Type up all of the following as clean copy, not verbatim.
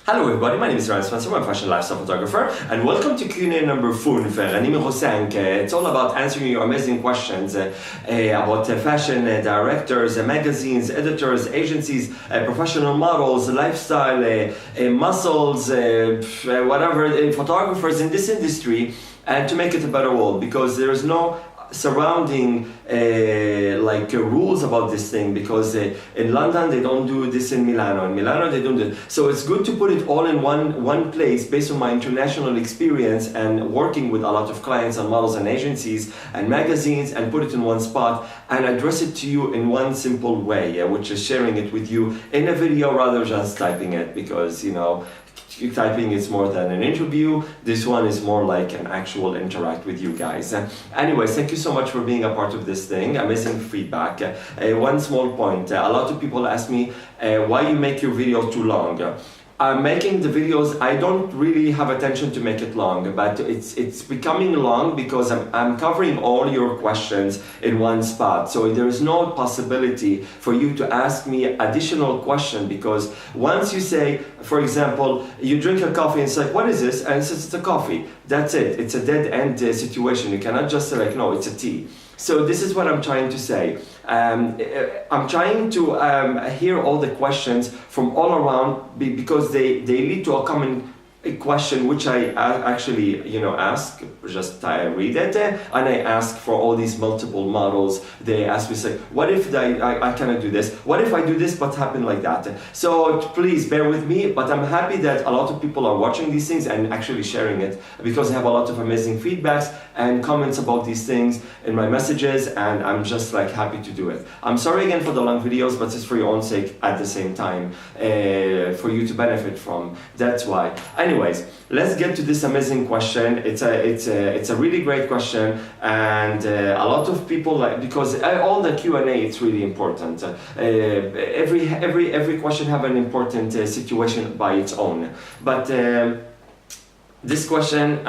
Hello everybody, my name is Ramsey, I'm a fashion lifestyle photographer, and welcome to Q&A number 4, numéro 5. It's all about answering your amazing questions about fashion directors, magazines, editors, agencies, professional models, lifestyle, muscles, whatever, photographers in this industry, and to make it a better world, because there is no surrounding rules about this thing, because in London they don't do this, in Milano they don't do it. So it's good to put it all in one place based on my international experience and working with a lot of clients and models and agencies and magazines, and put it in one spot and address it to you in one simple way, which is sharing it with you in a video rather than just typing it, because typing is more than an interview. This one is more like an actual interact with you guys. Anyways, thank you so much for being a part of this thing. Amazing feedback. One small point, a lot of people ask me why you make your videos too long. I'm making the videos, I don't really have attention to make it long, but it's becoming long because I'm covering all your questions in one spot. So there is no possibility for you to ask me additional question, because once you say, for example, you drink a coffee and it's like, what is this? And it says it's a coffee. That's it. It's a dead end situation. You cannot just say like, no, it's a tea. So this is what I'm trying to say. I'm trying to hear all the questions from all around, because they lead to a common question, which I actually ask. Just I read it and I ask for all these multiple models. They ask me, say, what if I cannot do this? What if I do this but happen like that? So please bear with me, but I'm happy that a lot of people are watching these things and actually sharing it, because I have a lot of amazing feedbacks and comments about these things in my messages, and I'm just like happy to do it. I'm sorry again for the long videos, but it's for your own sake at the same time, for you to benefit from. That's why. Anyways, let's get to this amazing question. It's a really great question, and a lot of people because all the Q&A, it's really important. Every question have an important situation by its own, but this question,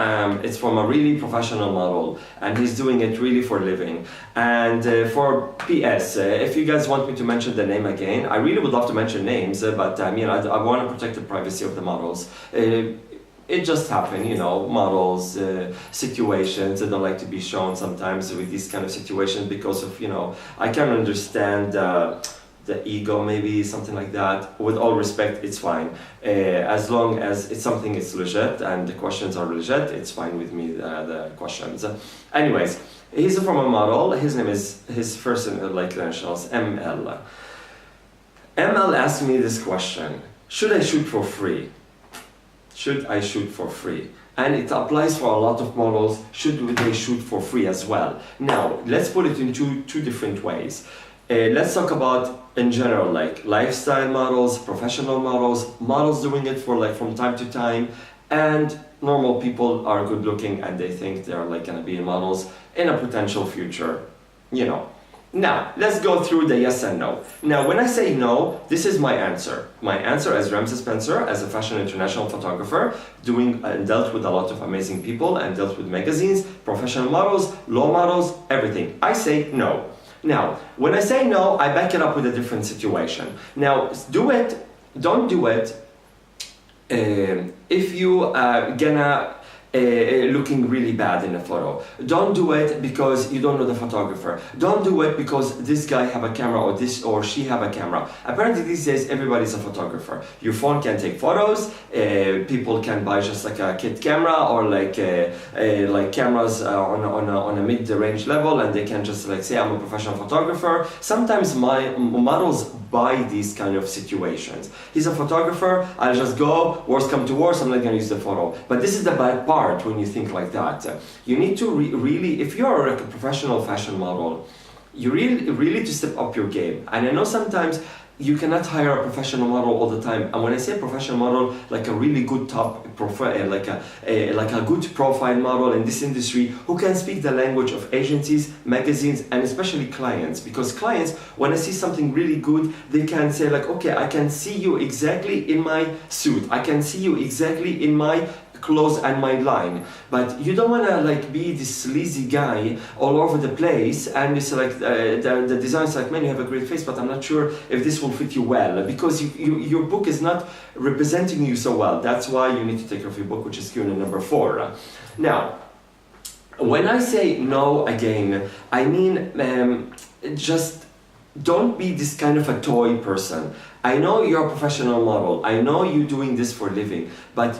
it's from a really professional model, and he's doing it really for a living. And for PS, if you guys want me to mention the name again, I really would love to mention names, but I want to protect the privacy of the models. It just happened, models, situations that don't like to be shown sometimes with these kind of situations, because of, I can understand the ego, maybe something like that. With all respect, it's fine. As long as it's something it's legit and the questions are legit, it's fine with me, the questions. Anyways, he's from a model. His name is, his first initials, ML. ML asked me this question: should I shoot for free? Should I shoot for free? And it applies for a lot of models. Should they shoot for free as well? Now, let's put it in two different ways. Let's talk about, in general, like lifestyle models, professional models, models doing it for from time to time, and normal people are good looking and they think they're gonna be models in a potential future, Now, let's go through the yes and no. Now, when I say no, this is my answer. My answer as Ramsey Spencer, as a fashion international photographer, doing and dealt with a lot of amazing people and dealt with magazines, professional models, low models, everything. I say no. Now, when I say no, I back it up with a different situation. Now, do it, don't do it if you are looking really bad in a photo. Don't do it because you don't know the photographer. Don't do it because this guy have a camera or this or she have a camera. Apparently these days everybody's a photographer. Your phone can take photos. People can buy just a kit camera or cameras on a mid-range level, and they can just say I'm a professional photographer. Sometimes my models buy these kind of situations. He's a photographer, I'll just go, worst come to worst, I'm not gonna use the photo. But this is the bad part when you think like that. You need to really, if you're a professional fashion model, you really to step up your game. And I know sometimes you cannot hire a professional model all the time. And when I say professional model, like a really good top profile, like a good profile model in this industry who can speak the language of agencies, magazines, and especially clients. Because clients, when I see something really good, they can say okay, I can see you exactly in my suit. I can see you exactly in my clothes and my line. But you don't want to like be this sleazy guy all over the place, and it's like the design's like, man, you have a great face, but I'm not sure if this will fit you well, because your book is not representing you so well. That's why you need to take care of your book, which is Q&A number 4. Now, when I say no again, I mean just don't be this kind of a toy person. I know you're a professional model. I know you're doing this for a living, but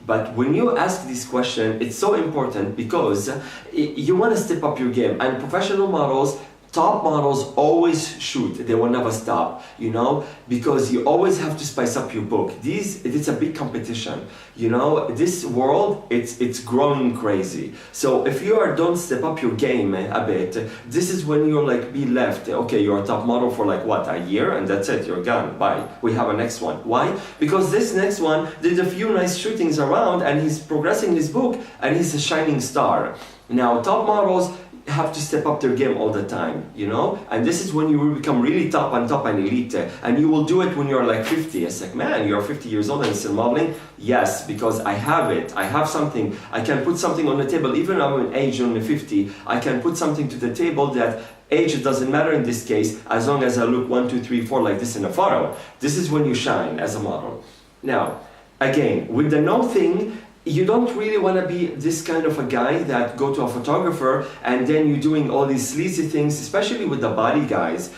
but when you ask this question, it's so important because you want to step up your game. And professional models, top models always shoot. They will never stop, you know, because you always have to spice up your book. It's a big competition, you know. This world, it's growing crazy. So if you don't step up your game a bit, this is when you're like be left. Okay, you're a top model for like what, a year, and that's it. You're gone. Bye. We have a next one. Why? Because this next one did a few nice shootings around, and he's progressing his book, and he's a shining star. Now, top models have to step up their game all the time, you know, and this is when you will become really top and elite, and you will do it when you're like 50. It's like, man, you're 50 years old and still modeling? Yes, because I have it. I have something. I can put something on the table. Even I'm an age only 50, I can put something to the table that age doesn't matter in this case, as long as I look 1, 2, 3, 4 like this in a photo. This is when you shine as a model. Now, again, with the no thing, you don't really want to be this kind of a guy that go to a photographer and then you're doing all these sleazy things, especially with the body guys.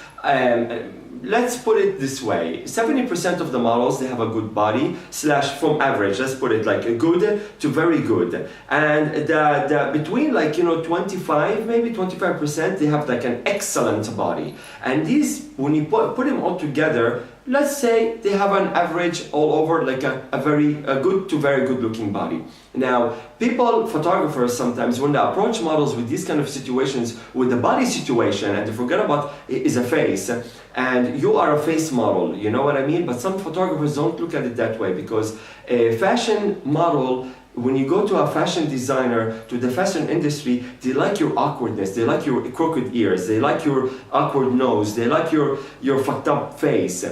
Let's put it this way, 70% of the models, they have a good body, / from average, let's put it like a good to very good. And the between like, you know, 25, maybe 25%, they have like an excellent body. And these, when you put them all together, let's say they have an average all over, like a good to very good looking body. Now, photographers sometimes, when they approach models with these kind of situations, with the body situation, and they forget about is a face, and you are a face model, you know what I mean? But some photographers don't look at it that way, because a fashion model, when you go to a fashion designer, to the fashion industry, they like your awkwardness, they like your crooked ears, they like your awkward nose, they like your fucked up face.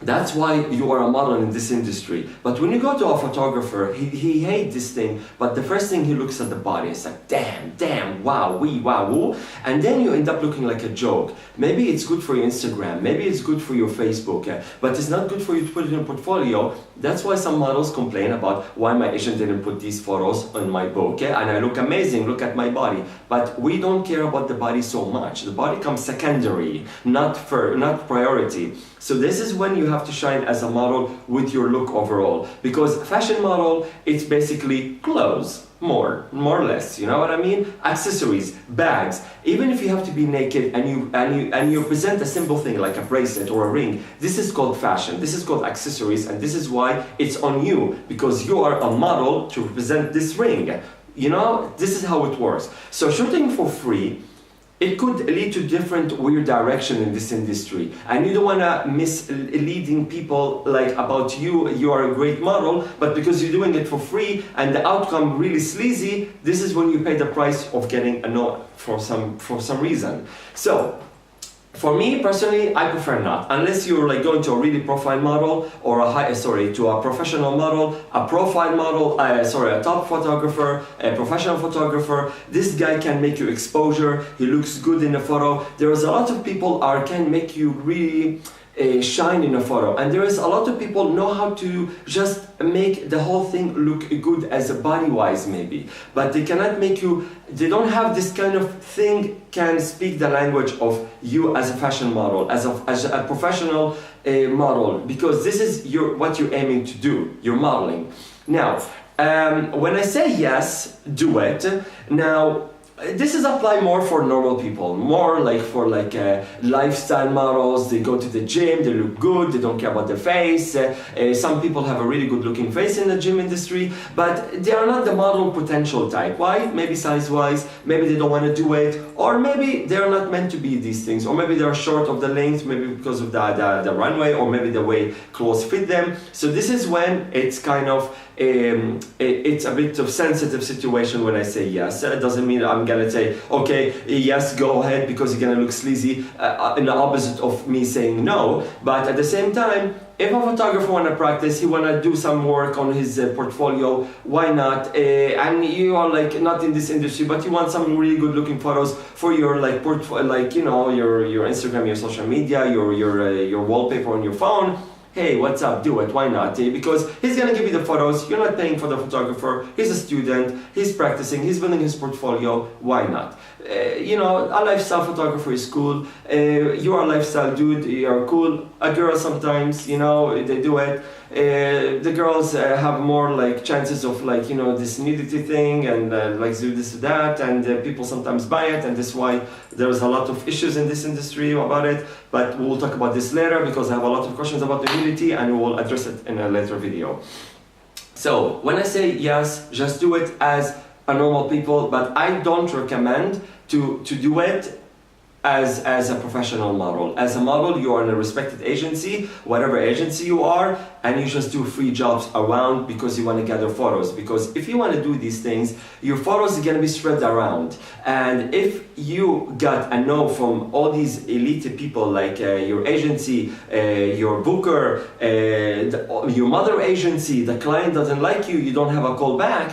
That's why you are a model in this industry. But when you go to a photographer, he hates this thing, but the first thing he looks at the body, it's like, damn, wow, woo. And then you end up looking like a joke. Maybe it's good for your Instagram, maybe it's good for your Facebook, but it's not good for you to put it in a portfolio. That's why some models complain about why my agent didn't put these photos on my book, and I look amazing, look at my body. But we don't care about the body so much. The body comes secondary, not priority. So this is when you have to shine as a model with your look overall, because fashion model, it's basically clothes, more or less, you know what I mean? Accessories, bags. Even if you have to be naked and you present a simple thing like a bracelet or a ring, this is called fashion, this is called accessories, and this is why it's on you, because you are a model to represent this ring. You know, this is how it works. So shooting for free, it could lead to different weird direction in this industry, and you don't want to misleading people like about you are a great model, but because you're doing it for free and the outcome really sleazy, this is when you pay the price of getting a no for some reason. So for me personally, I prefer not, unless you're like going to a really profile model or to a professional model, a profile model, a top photographer, a professional photographer. This guy can make you exposure, he looks good in a photo. There is a lot of people can make you really shine in a photo, and there is a lot of people know how to just make the whole thing look good as a body wise maybe, but they cannot make you, they don't have this kind of thing can speak the language of you as a fashion model, as a professional model, because this is what you're aiming to do, you're modeling. Now when I say yes, do it. Now this is apply more for normal people, more like for lifestyle models. They go to the gym, they look good, they don't care about their face. Some people have a really good looking face in the gym industry, but they are not the model potential type. Why? Maybe size wise, maybe they don't want to do it, or maybe they are not meant to be these things, or maybe they are short of the length, maybe because of the runway, or maybe the way clothes fit them. So this is when it's kind of it's a bit of sensitive situation when I say yes. It doesn't mean I'm gonna say, okay, yes, go ahead, because you're gonna look sleazy, in the opposite of me saying no. But at the same time, if a photographer want to practice, he want to do some work on his portfolio, why not? And you are like not in this industry, but you want some really good looking photos for your like like your Instagram, your social media, your wallpaper on your phone. Hey, what's up? Do it. Why not? Because he's gonna give you the photos. You're not paying for the photographer. He's a student. He's practicing. He's building his portfolio. Why not? A lifestyle photographer is cool. You are a lifestyle dude. You're cool. A girl sometimes, they do it. The girls have more like chances of like this nudity thing and like do this that, and people sometimes buy it, and that's why there's a lot of issues in this industry about it. But we'll talk about this later, because I have a lot of questions about the nudity, and we will address it in a later video. So when I say yes, just do it as a normal people, but I don't recommend to do it as a professional model. As a model, you are in a respected agency, whatever agency you are, and you just do free jobs around because you want to gather photos. Because if you want to do these things, your photos are going to be spread around. And if you got a no from all these elite people, like your agency, your booker, your mother agency, the client doesn't like you, you don't have a call back,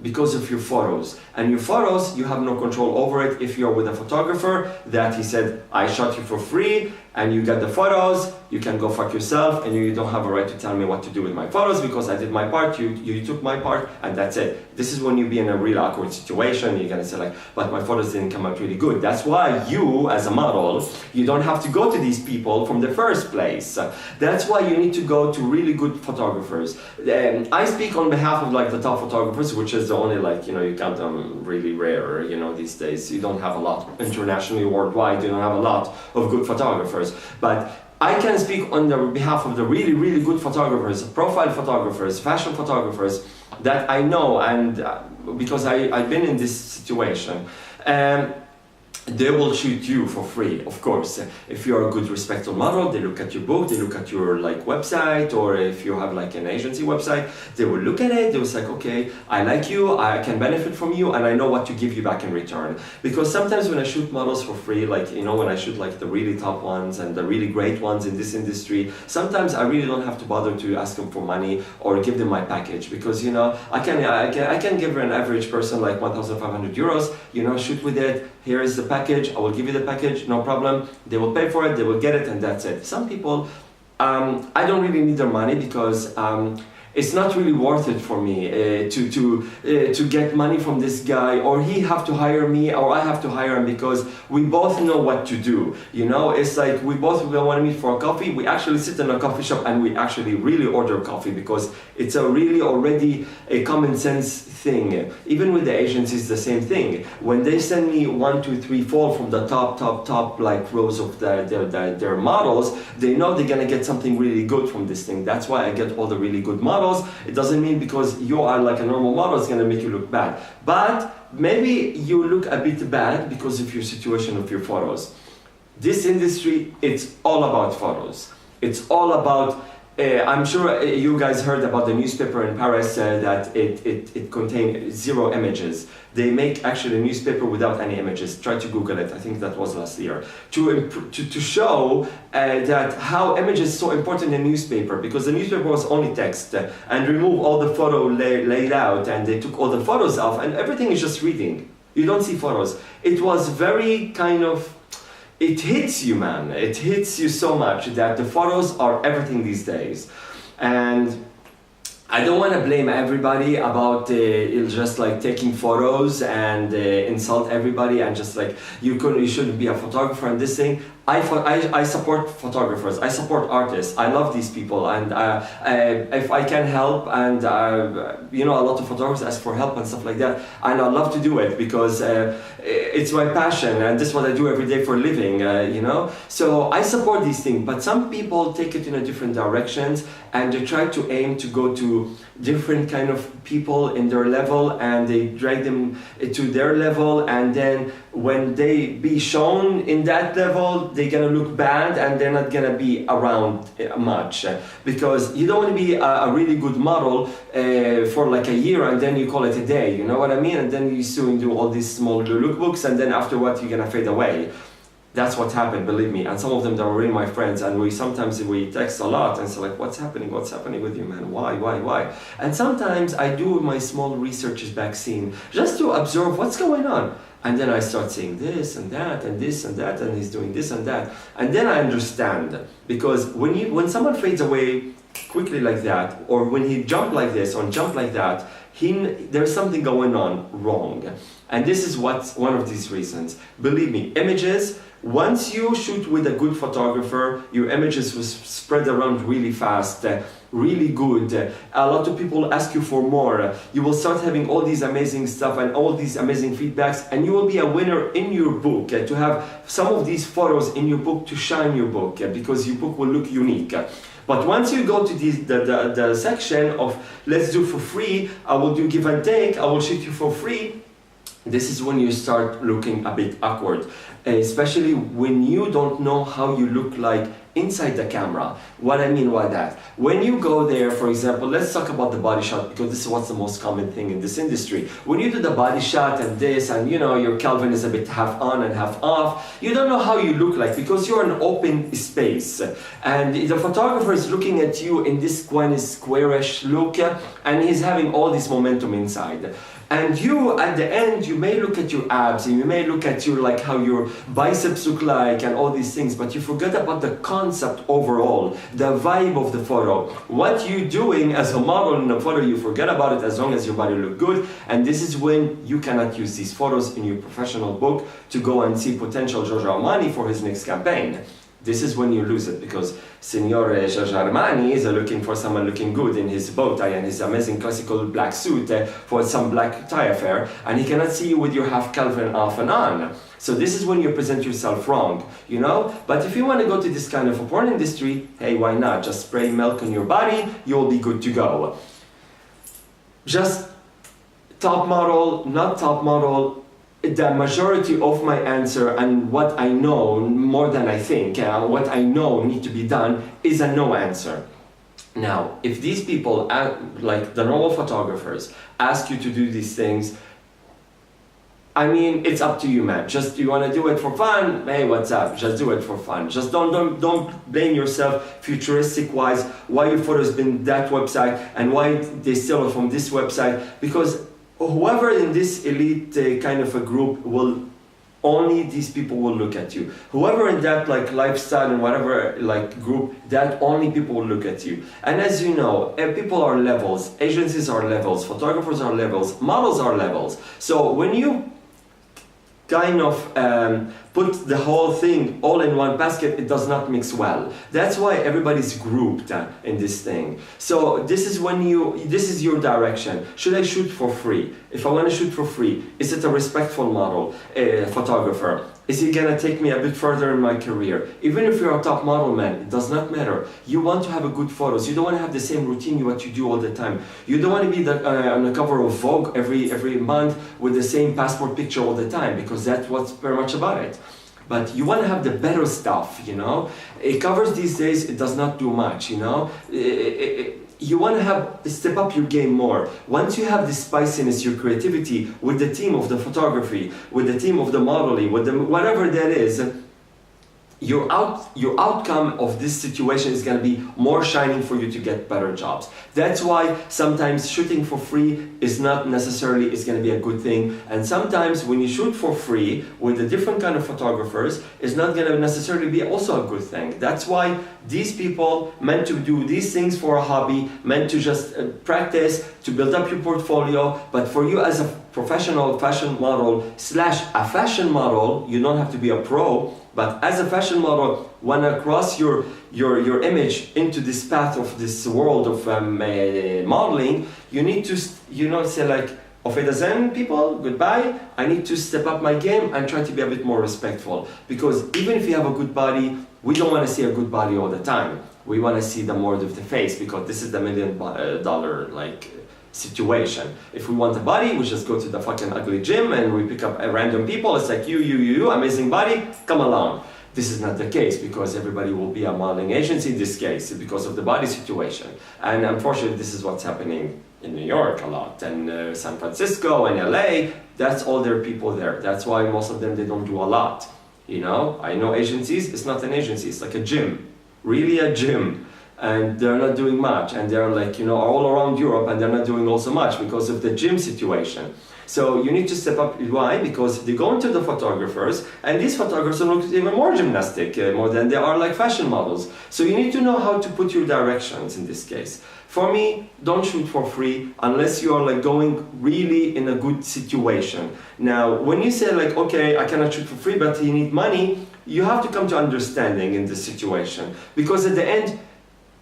because of your photos. And your photos, you have no control over it. If you're with a photographer that he said, I shot you for free, and you get the photos, you can go fuck yourself, and you don't have a right to tell me what to do with my photos, because I did my part, you took my part, and that's it. This is when you be in a real awkward situation. You're gonna say like, but my photos didn't come out really good. That's why you, as a model, you don't have to go to these people from the first place. That's why you need to go to really good photographers. I speak on behalf of like the top photographers, which is the only like, you count them really rare, these days. You don't have a lot internationally, worldwide, you don't have a lot of good photographers. But I can speak on the behalf of the really, really good photographers, profile photographers, fashion photographers that I know, and because I've been in this situation. They will shoot you for free, of course. If you're a good respectable model, they look at your book, they look at your like website, or if you have like an agency website, they will look at it, they will say, okay, I like you, I can benefit from you, and I know what to give you back in return. Because sometimes when I shoot models for free, like, when I shoot like the really top ones and the really great ones in this industry, sometimes I really don't have to bother to ask them for money or give them my package, because, I can give an average person like 1,500 euros, shoot with it, here is the package, I will give you the package, no problem. They will pay for it, they will get it, and that's it. Some people, I don't really need their money, because it's not really worth it for me to get money from this guy, or he have to hire me, or I have to hire him, because we both know what to do. It's like we both want to meet for a coffee. We actually sit in a coffee shop and we actually really order coffee, because it's a really already a common sense thing. Even with the agencies, the same thing. When they send me 1, 2, 3, 4 from the top like rows of their models, they know they're gonna get something really good from this thing. That's why I get all the really good models. It doesn't mean because you are like a normal model, it's gonna make you look bad. But maybe you look a bit bad because of your situation of your photos. This industry, it's all about photos. It's all about I'm sure you guys heard about the newspaper in Paris that it contained 0 images. They make actually a newspaper without any images. Try to Google it. I think that was last year. To show that how image is so important in newspaper, because the newspaper was only text and remove all the photo laid out, and they took all the photos off, and everything is just reading. You don't see photos. It was very kind of, it hits you, man. It hits you so much that the photos are everything these days. And I don't want to blame everybody about just like taking photos and insult everybody and just like you shouldn't be a photographer and this thing. I support photographers, I support artists, I love these people, and if I can help, and a lot of photographers ask for help and stuff like that, and I love to do it because it's my passion and this is what I do every day for a living, So I support these things, but some people take it in a different directions and they try to aim to go to different kind of people in their level, and they drag them to their level, and then when they be shown in that level, they're gonna look bad and they're not gonna be around much, because you don't want to be a really good model for like a year and then you call it a day, you know what I mean? And then you soon do all these small lookbooks and then afterward you're gonna fade away. That's what happened, believe me. And some of them that were really my friends, and we text a lot and say like, what's happening with you, man? Why? And sometimes I do my small researches back scene just to observe what's going on. And then I start saying this and that and this and that, and he's doing this and that. And then I understand, because when someone fades away quickly like that, or when he jump like this or jump like that, there's something going on wrong. And this is what's one of these reasons. Believe me, images, once you shoot with a good photographer, your images will spread around really fast, really good. A lot of people ask you for more. You will start having all these amazing stuff and all these amazing feedbacks, and you will be a winner in your book, to have some of these photos in your book to shine your book, because your book will look unique. But once you go to the section of let's do for free, I will do give and take, I will shoot you for free, this is when you start looking a bit awkward, especially when you don't know how you look like inside the camera. What I mean by that, when you go there, for example, let's talk about the body shot, because this is what's the most common thing in this industry. When you do the body shot and this, and you know your Kelvin is a bit half on and half off, you don't know how you look like, because you're an open space, and the photographer is looking at you in this kind of squarish look, and he's having all this momentum inside. And you, at the end, you may look at your abs, and you may look at your, like how your biceps look like and all these things, but you forget about the concept overall, the vibe of the photo. What you're doing as a model in a photo, you forget about it as long as your body look good. And this is when you cannot use these photos in your professional book to go and see potential Giorgio Armani for his next campaign. This is when you lose it, because Signore Giorgio Armani is looking for someone looking good in his bow tie and his amazing classical black suit for some black tie affair, and he cannot see you with your half Kelvin off and on. So this is when you present yourself wrong, you know? But if you want to go to this kind of a porn industry, hey, why not? Just spray milk on your body, you'll be good to go. Just top model, not top model, the majority of my answer and what I know, more than I think, what I know need to be done, is a no answer. Now, if these people, like the normal photographers, ask you to do these things, I mean, it's up to you, man. Just, you want to do it for fun? Hey, what's up? Just do it for fun. Just don't blame yourself futuristic-wise why your photo's been that website and why they steal it from this website, because whoever in this elite kind of a group will, only these people will look at you. Whoever in that like lifestyle and whatever like group, that only people will look at you. And as you know, people are levels, agencies are levels, photographers are levels, models are levels. So when you kind of put the whole thing all in one basket, it does not mix well. That's why everybody's grouped in this thing. So this is when this is your direction. Should I shoot for free? If I want to shoot for free, is it a respectful model, photographer? Is he gonna take me a bit further in my career? Even if you're a top model, man, it does not matter. You want to have a good photos. You don't want to have the same routine what you do all the time. You don't want to be on the cover of Vogue every month with the same passport picture all the time, because that's what's very much about it. But you want to have the better stuff, you know? It covers these days, it does not do much, you know? You want to step up your game more. Once you have this spiciness, your creativity, with the team of the photography, with the team of the modeling, with whatever that is, your outcome of this situation is going to be more shining for you to get better jobs. That's why sometimes shooting for free is not necessarily is going to be a good thing, and sometimes when you shoot for free with a different kind of photographers, it's not going to necessarily be also a good thing. That's why these people meant to do these things for a hobby, meant to just practice, to build up your portfolio. But for you as a professional fashion model / a fashion model, you don't have to be a pro, but as a fashion model, want to cross your image into this path of this world of modeling, you need to, say like, Auf Wiedersehen, people, goodbye. I need to step up my game and try to be a bit more respectful. Because even if you have a good body, we don't want to see a good body all the time. We want to see the more of the face, because this is the $1 million situation. If we want a body, we just go to the fucking ugly gym and we pick up random people. It's like you, amazing body, come along. This is not the case because everybody will be a modeling agency in this case because of the body situation. And unfortunately, this is what's happening in New York a lot, and San Francisco and LA. That's all their people there. That's why most of them, they don't do a lot. You know, I know agencies, it's not an agency, it's like a gym, really a gym. And they're not doing much, and they're like, you know, all around Europe, and they're not doing also much because of the gym situation. So you need to step up. Why? Because they go into the photographers, and these photographers look even more gymnastic, more than they are like fashion models. So you need to know how to put your directions in this case. For me, don't shoot for free unless you are like going really in a good situation. Now, when you say like, okay, I cannot shoot for free, but you need money, you have to come to understanding in this situation. Because at the end,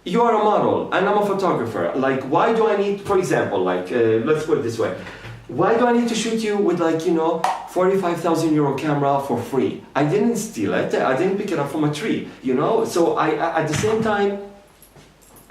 you are a model and I'm a photographer. Like, why do I need, for example, like, let's put it this way. Why do I need to shoot you with like, you know, 45,000 euro camera for free? I didn't steal it. I didn't pick it up from a tree, you know? So I at the same time,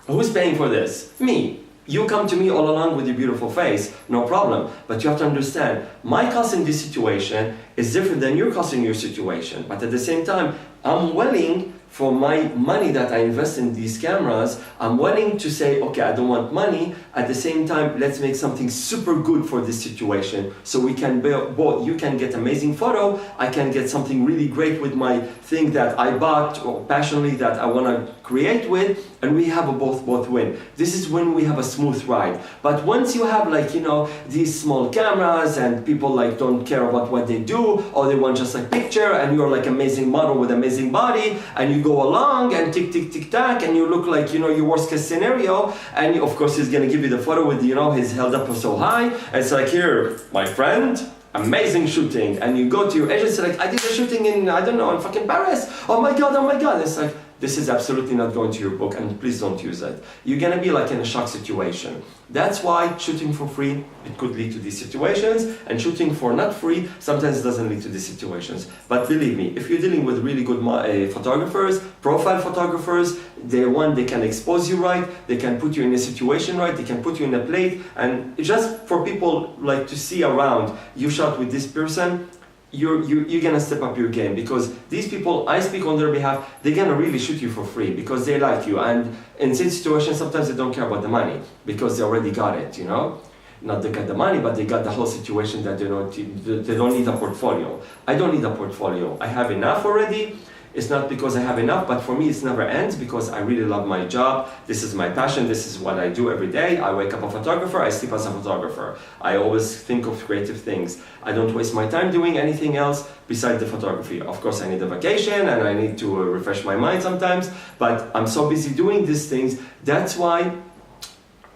who's paying for this? Me. You come to me all along with your beautiful face, no problem. But you have to understand, my cost in this situation is different than your cost in your situation. But at the same time, I'm willing, for my money that I invest in these cameras, I'm willing to say, okay, I don't want money. At the same time, let's make something super good for this situation. So we can both, you can get amazing photo, I can get something really great with my thing that I bought or passionately that I want to create with, and we have a both win. This is when we have a smooth ride. But once you have like, you know, these small cameras and people like don't care about what they do, or they want just a picture, and you're like amazing model with amazing body, and you go along and tick, tick, tick, tack, and you look like, you know, your worst case scenario, and of course he's gonna give you the photo with, you know, his held up so high, and it's like, here, my friend, amazing shooting, and you go to your agency like, I did a shooting in, I don't know, in fucking Paris, oh my god, it's like, this is absolutely not going to your book, and please don't use it. You're gonna be like in a shock situation. That's why shooting for free, it could lead to these situations, and shooting for not free sometimes doesn't lead to these situations. But believe me, if you're dealing with really good photographers, profile photographers, they can expose you right, they can put you in a situation right, they can put you in a plate, and just for people like to see around, you shot with this person, you're gonna step up your game, because these people, I speak on their behalf, they're gonna really shoot you for free because they like you, and in some situations sometimes they don't care about the money because they already got it, you know? Not they got the money, but they got the whole situation that they don't need a portfolio. I don't need a portfolio. I have enough already. It's not because I have enough, but for me it's never ends because I really love my job. This is my passion. This is what I do every day. I wake up a photographer, I sleep as a photographer. I always think of creative things. I don't waste my time doing anything else besides the photography. Of course I need a vacation and I need to refresh my mind sometimes, but I'm so busy doing these things. That's why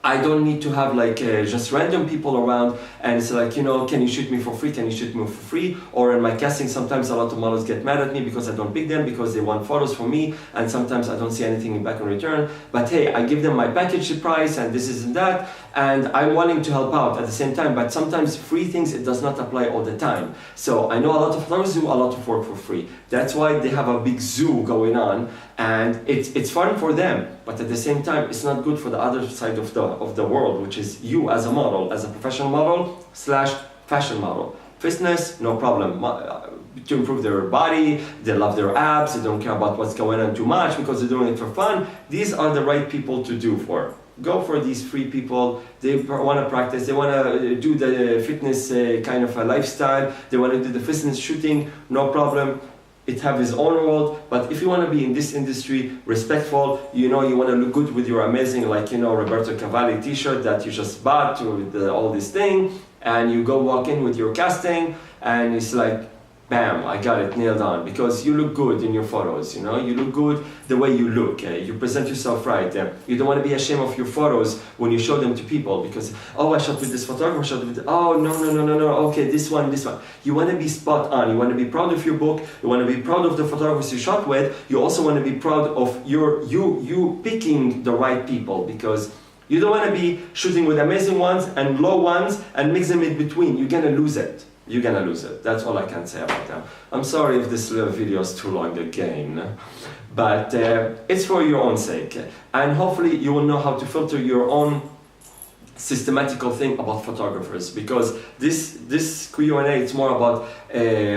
I don't need to have like just random people around and it's like, you know, can you shoot me for free? Can you shoot me for free? Or in my casting, sometimes a lot of models get mad at me because I don't pick them because they want photos from me, and sometimes I don't see anything back in return. But hey, I give them my package price and this and that, and I'm willing to help out at the same time. But sometimes free things, it does not apply all the time. So I know a lot of photographers do a lot of work for free. That's why they have a big zoo going on, and it's fun for them. But at the same time, it's not good for the other side of the world, which is you as a model, as a professional model / fashion model. Fitness, no problem. To improve their body, they love their abs, they don't care about what's going on too much because they're doing it for fun. These are the right people to do for. Go for these free people. They want to practice, they want to do the fitness kind of a lifestyle, they want to do the fitness shooting, no problem. It have his own world, but if you want to be in this industry, respectful, you know, you want to look good with your amazing, like, you know, Roberto Cavalli t-shirt that you just bought with all this thing, and you go walk in with your casting, and it's like, bam, I got it nailed on, because you look good in your photos, you know, you look good the way you look, you present yourself right, you don't want to be ashamed of your photos when you show them to people, because, oh, I shot with this photographer, shot with, oh, no, okay, this one, you want to be spot on, you want to be proud of your book, you want to be proud of the photographers you shot with, you also want to be proud of you picking the right people, because you don't want to be shooting with amazing ones and low ones and mix them in between, you're going to lose it. You're gonna lose it. That's all I can say about them. I'm sorry if this video is too long again, but it's for your own sake. And hopefully you will know how to filter your own systematical thing about photographers, because this Q&A, it's more about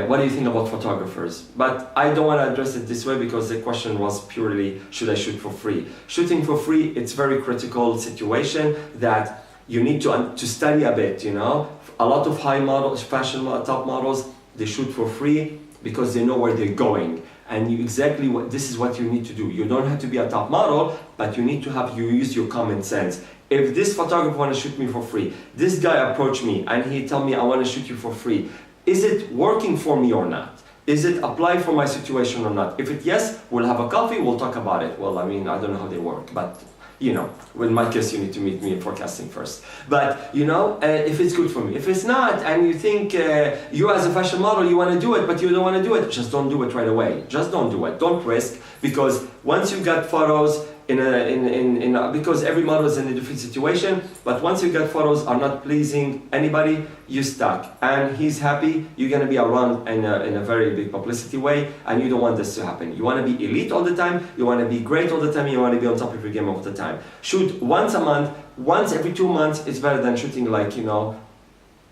what do you think about photographers, but I don't want to address it this way because the question was purely should I shoot for free. Shooting for free, it's very critical situation that you need to study a bit, you know. A lot of high models, fashion top models, they shoot for free because they know where they're going. And this is what you need to do. You don't have to be a top model, but you need to use your common sense. If this photographer want to shoot me for free, this guy approached me and he told me I want to shoot you for free. Is it working for me or not? Is it apply for my situation or not? If it's yes, we'll have a coffee, we'll talk about it. Well, I mean, I don't know how they work, but you know, in my case, you need to meet me in forecasting first. But you know, if it's good for me. If it's not, and you think you as a fashion model, you want to do it, but you don't want to do it, just don't do it right away. Just don't do it. Don't risk, because once you get photos because every model is in a different situation, but once you get photos are not pleasing anybody, you're stuck. And he's happy, you're gonna be around in a very big publicity way, and you don't want this to happen. You wanna be elite all the time, you wanna be great all the time, you wanna be on top of your game all the time. Shoot once a month, once every 2 months, it's better than shooting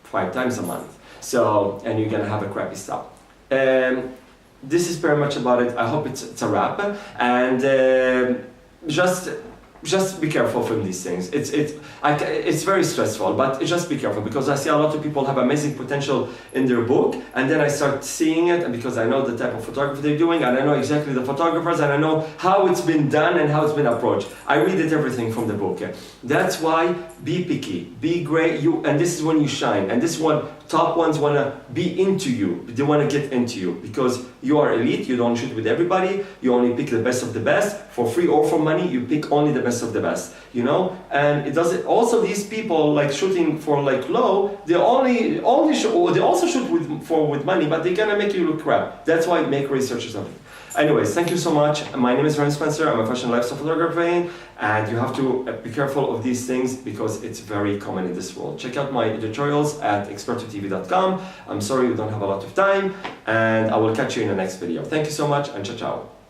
5 times a month. So, and you're gonna have a crappy stuff. This is very much about it. I hope it's a wrap. And just be careful from these things. It's very stressful, but just be careful, because I see a lot of people have amazing potential in their book, and then I start seeing it, and because I know the type of photography they're doing, and I know exactly the photographers, and I know how it's been done and how it's been approached. I read everything from the book. That's why be picky, be great, and this is when you shine, and this one top ones want to be into you, they want to get into you, because you are elite, you don't shoot with everybody, you only pick the best of the best, for free or for money, you pick only the best of the best, you know. And it doesn't, also these people shooting for low, they also shoot with money, but they're gonna make you look crap. That's why make research of it. Anyways, thank you so much. My name is Ramsey Spencer. I'm a fashion lifestyle photographer, and you have to be careful of these things because it's very common in this world. Check out my editorials at expertotv.com. I'm sorry we don't have a lot of time, and I will catch you in the next video. Thank you so much, and ciao ciao.